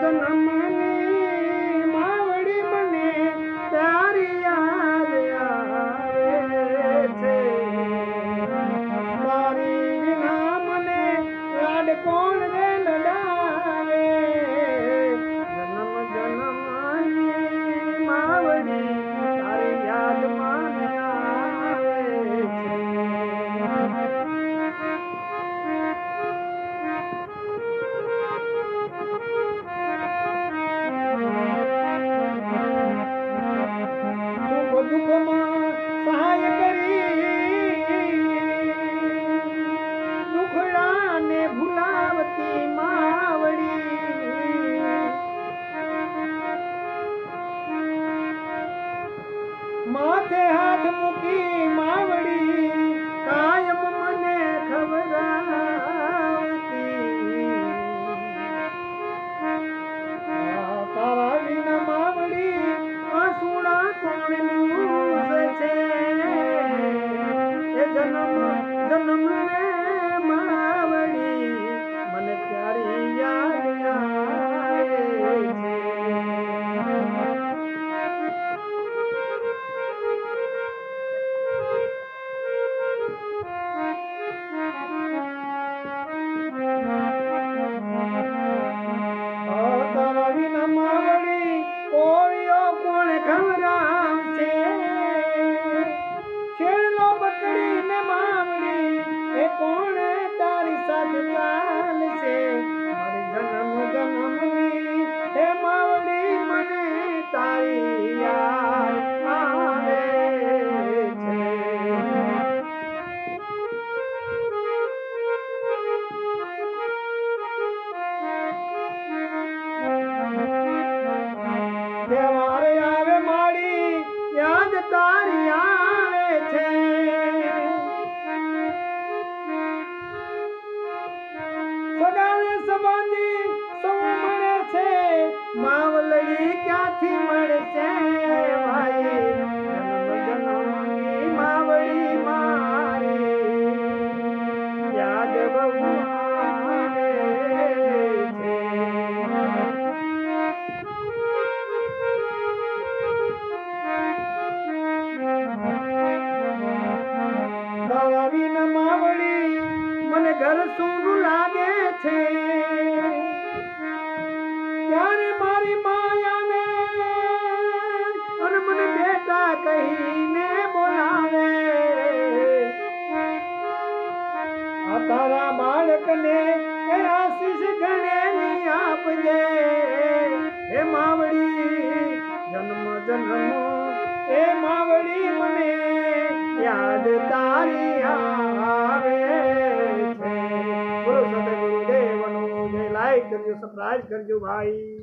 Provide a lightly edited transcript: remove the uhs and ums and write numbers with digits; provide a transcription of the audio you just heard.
જન્મની માવડી મને તારી યાદ આવે છે. તારી વિના મને લાડ કોણ રે લડાવે. જન્મ જન્મની માવડી તારી યાદ મને આવે છે. દુઃખમાં સહાય કરી દુખડાને ભૂલાવતી માવડી. માથે હાથ મૂકી માવડી કાયમ મને ખવડાવતી. તારા વિના માવડી આંસુડા કોણ લૂસે છે. એ જન્મ જન્મને માવડી મને પ્યારી યાદ આવે છે. તારા વિના માવડી કોળીઓ કોણ ખવડાવશે. છેડલો પકડીને માવડી એ કોણ તારી સાથે ચાલશે. મારી જન્મ જન્મની હે માવડી મને તારી યાદ આવે છે. તહેવાર આવે મારી યાદ તારી આવે છે. સગાને સંબંધી સૌ મળે છે. માવલડી ક્યાંથી મળશે ભાઈ. જન્મ જન્મની માવડી મારી યાદ બહુ આવે છે. તારા વિના માવડી મને ઘર સૂનું લાગે છે. ત્યારે મારી માયાને અને મને બેટા કહીને બોલાવે. આ તારા બાળકને એ આશીષ ગણેલી આપજે. હે માવડી જન્મ જન્મ એ માવડી મને યાદ તારી આવે છે. બોલો સદગુરુદેવનો જય. લાઈક કરજો, સબસ્ક્રાઇબ કરજો ભાઈ.